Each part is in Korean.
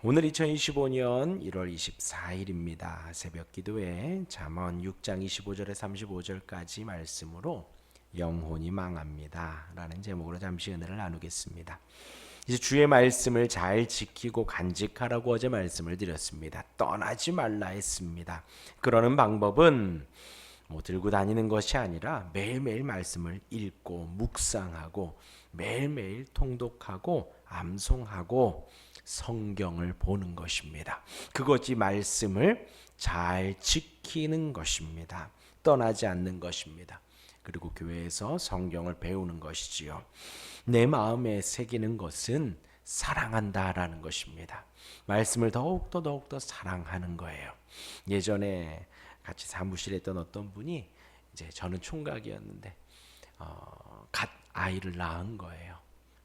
오늘 2025년 1월 24일입니다. 새벽 기도에 잠언 6장 25절에 35절까지 말씀으로 영혼이 망합니다 라는 제목으로 잠시 은혜를 나누겠습니다. 이제 주의 말씀을 잘 지키고 간직하라고 어제 말씀을 드렸습니다. 떠나지 말라 했습니다. 그러는 방법은 들고 다니는 것이 아니라 매일매일 말씀을 읽고 묵상하고 매일매일 통독하고 암송하고 성경을 보는 것입니다. 그것이 말씀을 잘 지키는 것입니다. 떠나지 않는 것입니다. 그리고 교회에서 성경을 배우는 것이지요. 내 마음에 새기는 것은 사랑한다라는 것입니다. 말씀을 더욱더 사랑하는 거예요. 예전에 같이 사무실에 있던 어떤 분이 이제 저는 총각이었는데 갓 아이를 낳은 거예요.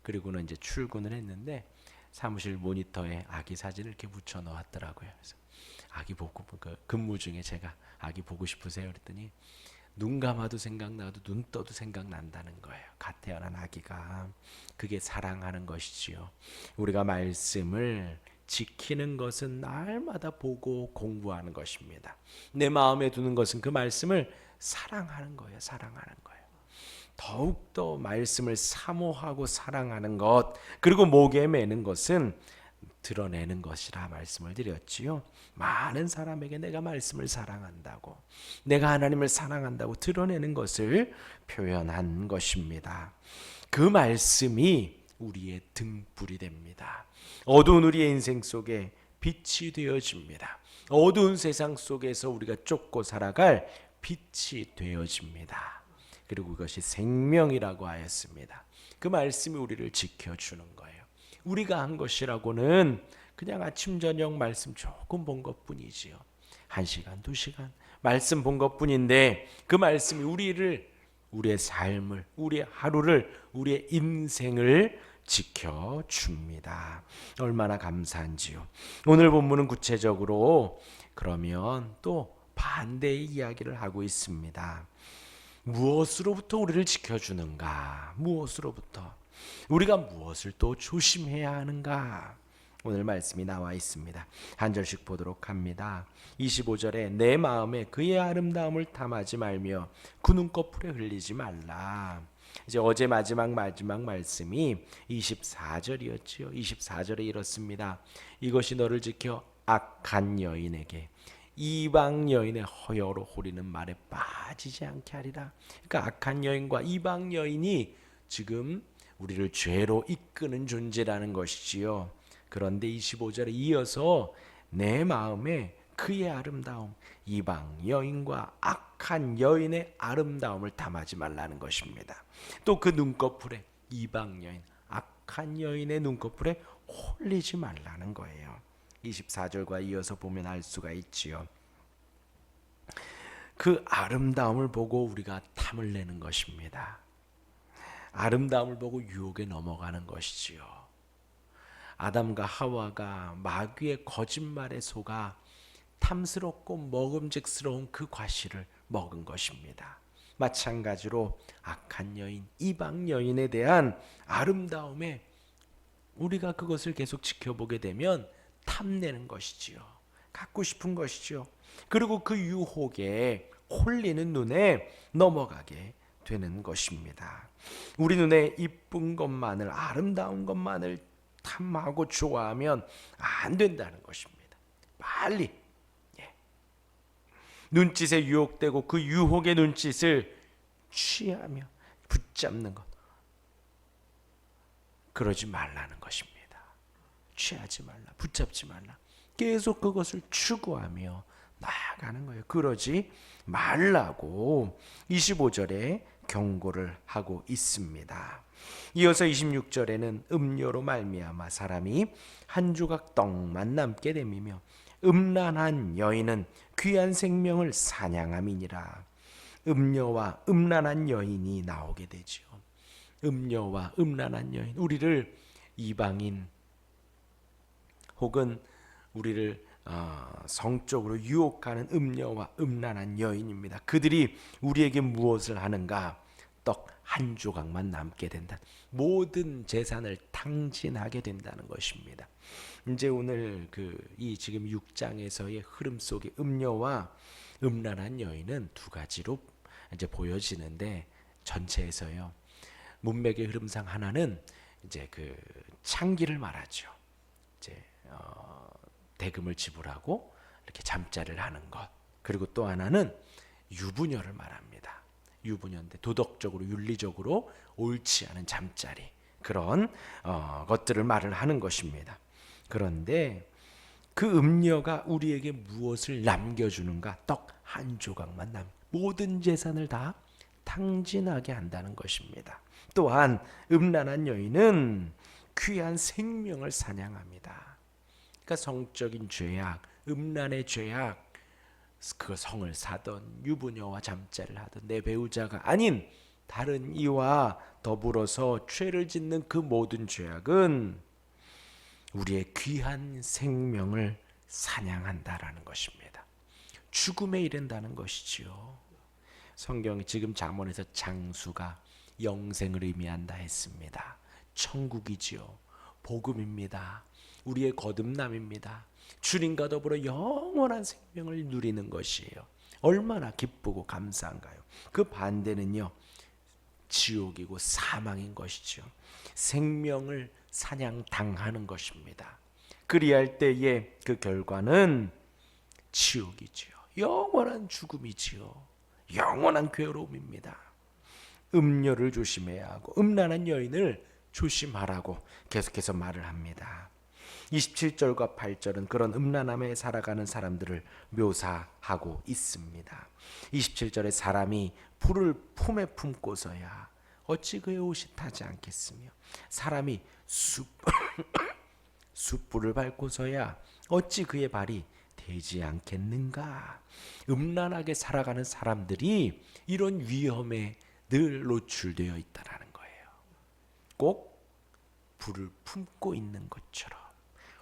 그리고는 이제 출근을 했는데 사무실 모니터에 아기 사진을 이렇게 붙여 놓았더라고요. 그래서 아기 보고 근무 중에 제가 아기 보고 싶으세요? 그랬더니 눈 감아도 생각나도 눈 떠도 생각난다는 거예요. 갓 태어난 아기가. 그게 사랑하는 것이지요. 우리가 말씀을 지키는 것은 날마다 보고 공부하는 것입니다. 내 마음에 두는 것은 그 말씀을 사랑하는 거예요. 사랑하는 거예요. 더욱더 말씀을 사모하고 사랑하는 것, 그리고 목에 매는 것은 드러내는 것이라 말씀을 드렸지요. 많은 사람에게 내가 말씀을 사랑한다고, 내가 하나님을 사랑한다고 드러내는 것을 표현한 것입니다. 그 말씀이 우리의 등불이 됩니다. 어두운 우리의 인생 속에 빛이 되어집니다. 어두운 세상 속에서 우리가 쫓고 살아갈 빛이 되어집니다. 그리고 그것이 생명이라고 하였습니다. 그 말씀이 우리를 지켜주는 거예요. 우리가 한 것이라고는 그냥 아침 저녁 말씀 조금 본 것뿐이지요. 1시간 2시간 말씀 본 것뿐인데 그 말씀이 우리의 삶을, 우리의 하루를, 우리의 인생을 지켜줍니다. 얼마나 감사한지요. 오늘 본문은 구체적으로 그러면 또 반대의 이야기를 하고 있습니다. 무엇으로부터 우리를 지켜주는가? 무엇으로부터? 우리가 무엇을 또 조심해야 하는가? 오늘 말씀이 나와 있습니다. 한 절씩 보도록 합니다. 25절에 내 마음에 그의 아름다움을 탐하지 말며 그 눈꺼풀에 흘리지 말라. 이제 어제 마지막 말씀이 24절이었지요. 24절에 이렇습니다. 이것이 너를 지켜 악한 여인에게 이방 여인의 허여로 호리는 말에 빠지지 않게 하리라. 그러니까 악한 여인과 이방 여인이 지금 우리를 죄로 이끄는 존재라는 것이지요. 그런데 25절에 이어서 내 마음에 그의 아름다움, 이방 여인과 악한 여인의 아름다움을 탐하지 말라는 것입니다. 또 그 눈꺼풀에 이방 여인, 악한 여인의 눈꺼풀에 홀리지 말라는 거예요. 24절과 이어서 보면 알 수가 있지요. 그 아름다움을 보고 우리가 탐을 내는 것입니다. 아름다움을 보고 유혹에 넘어가는 것이지요. 아담과 하와가 마귀의 거짓말에 속아 탐스럽고 먹음직스러운 그 과실을 먹은 것입니다. 마찬가지로 악한 여인, 이방 여인에 대한 아름다움에 우리가 그것을 계속 지켜보게 되면 탐내는 것이지요. 갖고 싶은 것이죠. 그리고 그 유혹에 홀리는 눈에 넘어가게 되는 것입니다. 우리 눈에 이쁜 것만을, 아름다운 것만을 탐하고 좋아하면 안 된다는 것입니다. 빨리 눈짓에 유혹되고 그 유혹의 눈짓을 취하며 붙잡는 것, 그러지 말라는 것입니다. 취하지 말라, 붙잡지 말라. 계속 그것을 추구하며 나아가는 거예요. 그러지 말라고 25절에 경고를 하고 있습니다. 이어서 26절에는 음료로 말미암아 사람이 한 조각 떡만 남게 됨이며 음란한 여인은 귀한 생명을 사냥함이니라. 음녀와 음란한 여인이 나오게 되죠. 음녀와 음란한 여인, 우리를 이방인 혹은 우리를 성적으로 유혹하는 음녀와 음란한 여인입니다. 그들이 우리에게 무엇을 하는가? 떡 한 조각만 남게 된다. 모든 재산을 탕진하게 된다는 것입니다. 이제 오늘 이 지금 6장에서의 흐름 속에 음녀와 음란한 여인은 두 가지로 이제 보여지는데, 전체에서요. 문맥의 흐름상 하나는 이제 창기를 말하죠. 이제 대금을 지불하고 이렇게 잠자리를 하는 것. 그리고 또 하나는 유부녀를 말합니다. 유부녀인데 도덕적으로 윤리적으로 옳지 않은 잠자리, 그런 것들을 말을 하는 것입니다. 그런데 그 음녀가 우리에게 무엇을 남겨주는가? 떡 한 조각만 모든 재산을 다 탕진하게 한다는 것입니다. 또한 음란한 여인은 귀한 생명을 사냥합니다. 그러니까 성적인 죄악, 음란의 죄악, 그 성을 사던 유부녀와 잠자리를 하던 내 배우자가 아닌 다른 이와 더불어서 죄를 짓는 그 모든 죄악은 우리의 귀한 생명을 사냥한다라는 것입니다. 죽음에 이른다는 것이지요. 성경이 지금 잠언에서 장수가 영생을 의미한다 했습니다. 천국이지요. 복음입니다. 우리의 거듭남입니다. 주님과 더불어 영원한 생명을 누리는 것이에요. 얼마나 기쁘고 감사한가요? 그 반대는요, 지옥이고 사망인 것이죠. 생명을 사냥당하는 것입니다. 그리할 때의 그 결과는 지옥이지요. 영원한 죽음이지요. 영원한 괴로움입니다. 음녀를 조심해야 하고 음란한 여인을 조심하라고 계속해서 말을 합니다. 27절과 8절은 그런 음란함에 살아가는 사람들을 묘사하고 있습니다. 27절에 사람이 불을 품에 품고서야 어찌 그의 옷이 타지 않겠으며, 사람이 숯불을 밟고서야 어찌 그의 발이 되지 않겠는가. 음란하게 살아가는 사람들이 이런 위험에 늘 노출되어 있다는 거예요. 꼭 불을 품고 있는 것처럼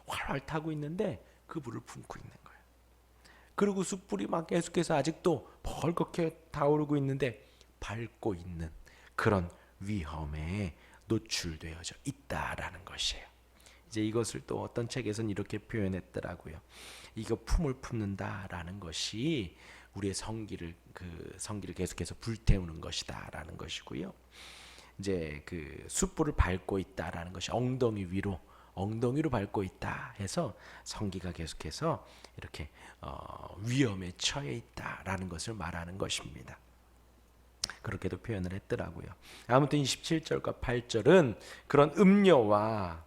활활 타고 있는데 그 불을 품고 있는 거예요. 그리고 숯불이 막 계속해서 아직도 벌겋게 타오르고 있는데 밟고 있는 그런 위험에 노출되어져 있다라는 것이에요. 이제 이것을 또 어떤 책에서는 이렇게 표현했더라고요. 이거 품을 품는다라는 것이 우리의 성기를 계속해서 불태우는 것이다라는 것이고요. 이제 숯불을 밟고 있다라는 것이 엉덩이로 밟고 있다 해서 성기가 계속해서 이렇게 위험에 처해 있다라는 것을 말하는 것입니다. 그렇게도 표현을 했더라고요. 아무튼 27절과 8절은 그런 음녀와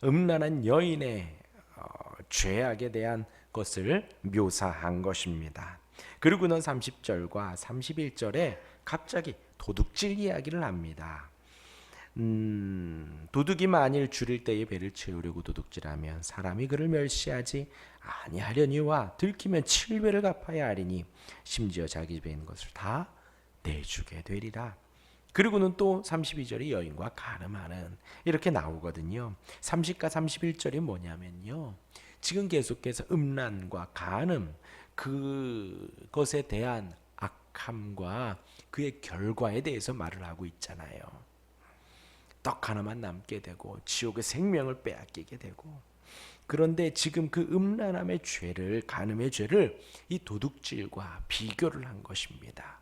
음란한 여인의 죄악에 대한 것을 묘사한 것입니다. 그리고는 30절과 31절에 갑자기 도둑질 이야기를 합니다. 도둑이 만일 줄일 때에 배를 채우려고 도둑질하면 사람이 그를 멸시하지 아니하려니와 들키면 7배를 갚아야 하리니 심지어 자기 집에 있는 것을 다 내주게 되리라. 그리고는 또 32절이 여인과 간음하는, 이렇게 나오거든요. 30과 31절이 뭐냐면요, 지금 계속해서 음란과 간음, 그것에 대한 악함과 그의 결과에 대해서 말을 하고 있잖아요. 떡 하나만 남게 되고 지옥의 생명을 빼앗기게 되고. 그런데 지금 그 음란함의 죄를, 간음의 죄를 이 도둑질과 비교를 한 것입니다.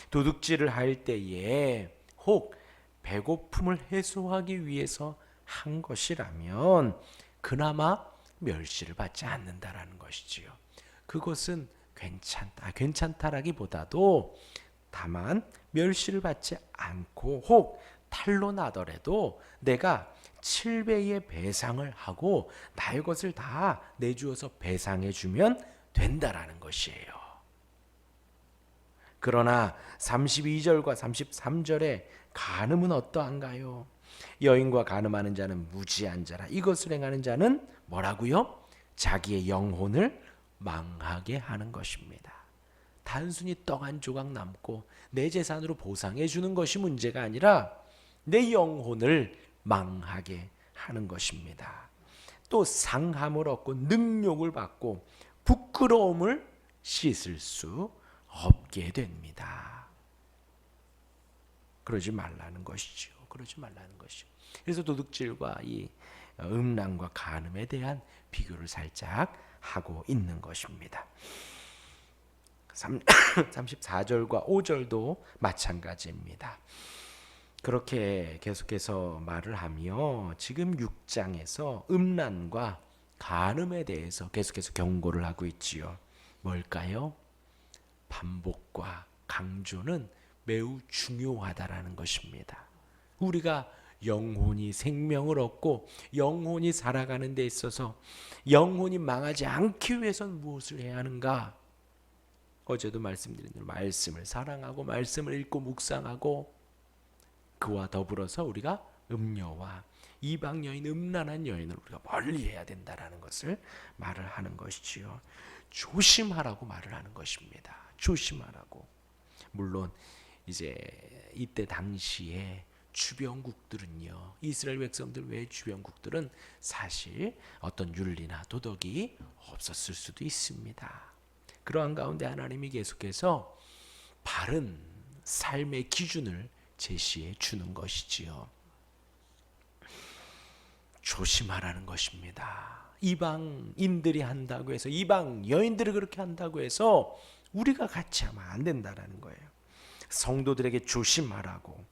도둑질을 할 때에 혹 배고픔을 해소하기 위해서 한 것이라면 그나마 멸시를 받지 않는다라는 것이지요. 그것은 괜찮다라기보다도 다만 멸시를 받지 않고 혹 탈로 나더라도 내가 7배의 배상을 하고 나의 것을 다 내주어서 배상해 주면 된다라는 것이에요. 그러나 32절과 33절에 간음은 어떠한가요? 여인과 간음하는 자는 무지한 자라. 이것을 행하는 자는 뭐라고요? 자기의 영혼을 망하게 하는 것입니다. 단순히 떡 한 조각 남고 내 재산으로 보상해 주는 것이 문제가 아니라 내 영혼을 망하게 하는 것입니다. 또 상함을 얻고 능욕을 받고 부끄러움을 씻을 수 없게 됩니다. 그러지 말라는 것이죠. 그러지 말라는 것이죠. 그래서 도둑질과 이 음란과 간음에 대한 비교를 살짝 하고 있는 것입니다. 34절과 5절도 마찬가지입니다. 그렇게 계속해서 말을 하며 지금 6장에서 음란과 간음에 대해서 계속해서 경고를 하고 있지요. 뭘까요? 반복과 강조는 매우 중요하다라는 것입니다. 우리가 영혼이 생명을 얻고 영혼이 살아가는 데 있어서 영혼이 망하지 않기 위해서는 무엇을 해야 하는가? 어제도 말씀드린 대로 말씀을 사랑하고 말씀을 읽고 묵상하고 그와 더불어서 우리가 음녀와 이방 여인, 음란한 여인을 우리가 멀리해야 된다라는 것을 말을 하는 것이지요. 조심하라고 말을 하는 것입니다. 조심하라고. 물론 이제 이때 당시에 주변국들은요, 이스라엘 백성들 외 주변국들은 사실 어떤 윤리나 도덕이 없었을 수도 있습니다. 그러한 가운데 하나님이 계속해서 바른 삶의 기준을 제시해 주는 것이지요. 조심하라는 것입니다. 이방인들이 한다고 해서, 이방 여인들이 그렇게 한다고 해서 우리가 같이 하면 안 된다라는 거예요. 성도들에게 조심하라고.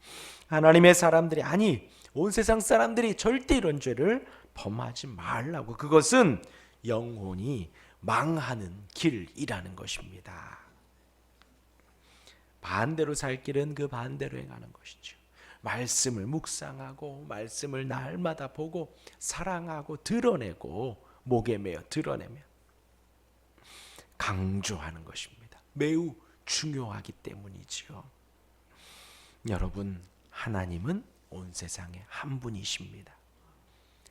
하나님의 사람들이, 아니 온 세상 사람들이 절대 이런 죄를 범하지 말라고. 그것은 영혼이 망하는 길이라는 것입니다. 반대로 살 길은 그 반대로 행하는 것이죠. 말씀을 묵상하고 말씀을 날마다 보고 사랑하고 드러내고 목에 매어 드러내며 강조하는 것입니다. 매우 중요하기 때문이지요. 여러분, 하나님은 온 세상에 한 분이십니다.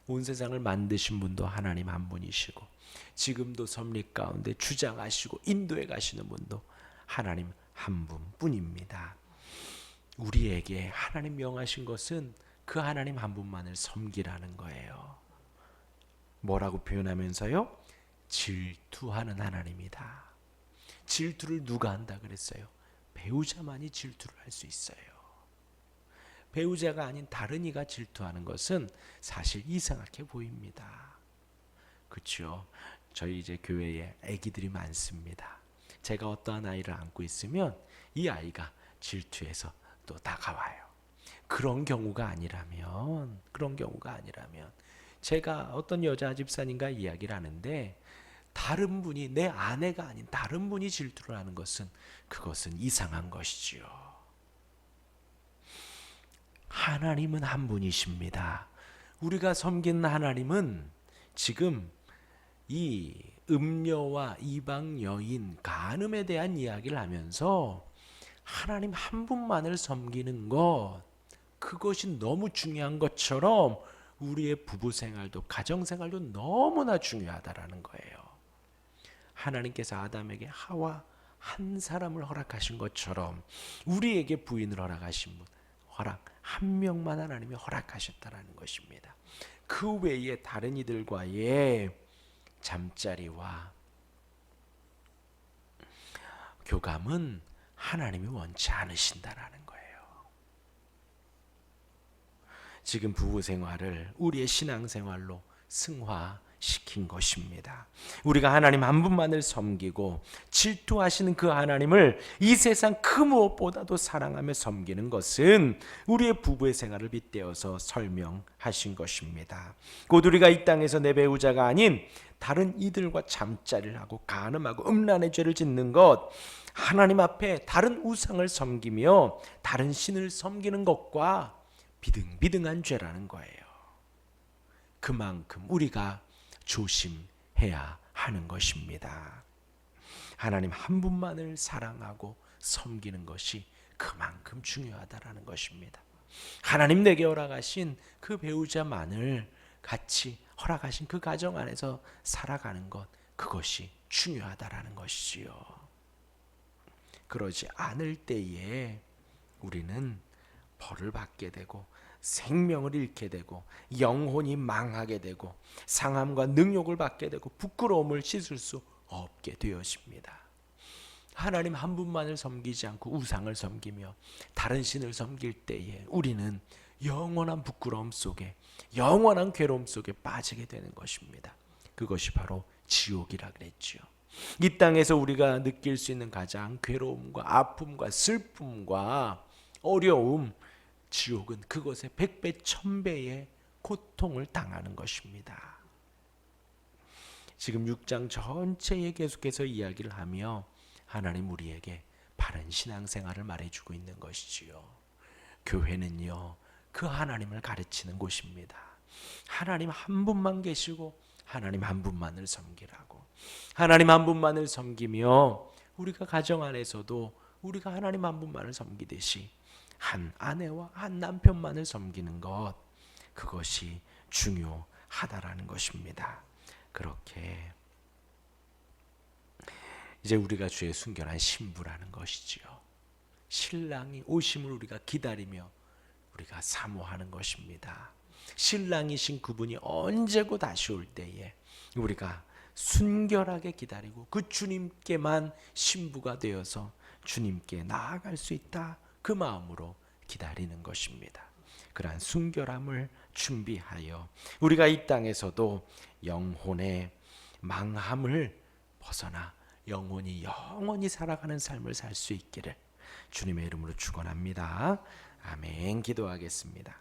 온 세상을 만드신 분도 하나님 한 분이시고 지금도 섭리 가운데 주장하시고 인도해 가시는 분도 하나님 한 분뿐입니다. 우리에게 하나님 명하신 것은 그 하나님 한 분만을 섬기라는 거예요. 뭐라고 표현하면서요? 질투하는 하나님이다. 질투를 누가 한다 그랬어요? 배우자만이 질투를 할 수 있어요. 배우자가 아닌 다른 이가 질투하는 것은 사실 이상하게 보입니다. 그렇죠? 저희 이제 교회에 아기들이 많습니다. 제가 어떠한 아이를 안고 있으면 이 아이가 질투해서 또 다가와요. 그런 경우가 아니라면 제가 어떤 여자 집사님과 이야기를 하는데 다른 분이, 내 아내가 아닌 다른 분이 질투를 하는 것은 그것은 이상한 것이지요. 하나님은 한 분이십니다. 우리가 섬기는 하나님은 지금 이 음녀와 이방 여인, 간음에 대한 이야기를 하면서 하나님 한 분만을 섬기는 것, 그것이 너무 중요한 것처럼 우리의 부부 생활도 가정 생활도 너무나 중요하다라는 거예요. 하나님께서 아담에게 하와 한 사람을 허락하신 것처럼 우리에게 부인을 허락하신 분, 한 명만 하나님이 허락하셨다라는 것입니다. 그 외에 다른 이들과의 잠자리와 교감은 하나님이 원치 않으신다라는 거예요. 지금 부부 생활을 우리의 신앙 생활로 승화시킨 것입니다. 우리가 하나님 한 분만을 섬기고 질투하시는 그 하나님을 이 세상 그 무엇보다도 사랑하며 섬기는 것은 우리의 부부의 생활을 빗대어서 설명하신 것입니다. 곧 우리가 이 땅에서 내 배우자가 아닌 다른 이들과 잠자리를 하고 간음하고 음란의 죄를 짓는 것, 하나님 앞에 다른 우상을 섬기며 다른 신을 섬기는 것과 비등비등한 죄라는 거예요. 그만큼 우리가 조심해야 하는 것입니다. 하나님 한 분만을 사랑하고 섬기는 것이 그만큼 중요하다라는 것입니다. 하나님 내게 허락하신 그 배우자만을 같이 허락하신 그 가정 안에서 살아가는 것, 그것이 중요하다라는 것이지요. 그러지 않을 때에 우리는 벌을 받게 되고 생명을 잃게 되고 영혼이 망하게 되고 상함과 능욕을 받게 되고 부끄러움을 씻을 수 없게 되어집니다. 하나님 한 분만을 섬기지 않고 우상을 섬기며 다른 신을 섬길 때에 우리는 영원한 부끄러움 속에, 영원한 괴로움 속에 빠지게 되는 것입니다. 그것이 바로 지옥이라 그랬지요. 이 땅에서 우리가 느낄 수 있는 가장 괴로움과 아픔과 슬픔과 어려움, 지옥은 그것의 100배, 1000배의 고통을 당하는 것입니다. 지금 6장 전체에 계속해서 이야기를 하며 하나님 우리에게 바른 신앙생활을 말해주고 있는 것이지요. 교회는요, 그 하나님을 가르치는 곳입니다. 하나님 한 분만 계시고 하나님 한 분만을 섬기라고. 하나님 한 분만을 섬기며 우리가 가정 안에서도 우리가 하나님 한 분만을 섬기듯이 한 아내와 한 남편만을 섬기는 것, 그것이 중요하다라는 것입니다. 그렇게 이제 우리가 주의 순결한 신부라는 것이지요. 신랑이 오심을 우리가 기다리며 우리가 사모하는 것입니다. 신랑이신 그분이 언제고 다시 올 때에 우리가 순결하게 기다리고 그 주님께만 신부가 되어서 주님께 나아갈 수 있다, 그 마음으로 기다리는 것입니다. 그러한 순결함을 준비하여 우리가 이 땅에서도 영혼의 망함을 벗어나 영혼이 영원히 살아가는 삶을 살 수 있기를 주님의 이름으로 축원합니다. 아멘. 기도하겠습니다.